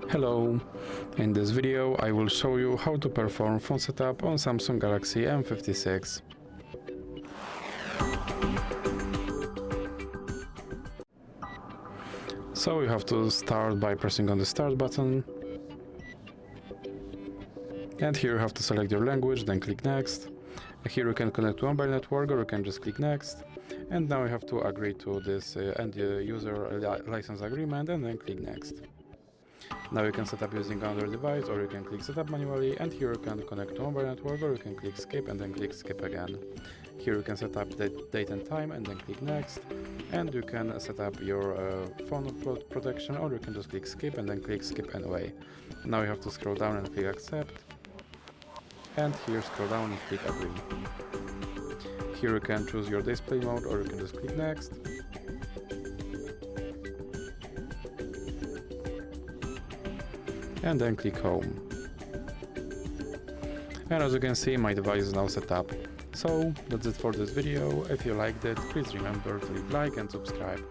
Hello! In this video I will show you how to perform phone setup on Samsung Galaxy M56. So you have to start by pressing on the start button. And here you have to select your language, then click next. Here you can connect to mobile network or you can just click next. And now you have to agree to this end user license agreement and then click next. Now you can set up using another device or you can click setup manually, and here you can connect to mobile network or you can click skip and then click skip again. Here you can set up the date and time and then click next, and you can set up your phone protection or you can just click skip and then click skip anyway. Now you have to scroll down and click accept, and here scroll down and click agree. Here you can choose your display mode or you can just click next. And then click home. And as you can see, my device is now set up. So that's it for this video. If you liked it, please remember to leave like and subscribe.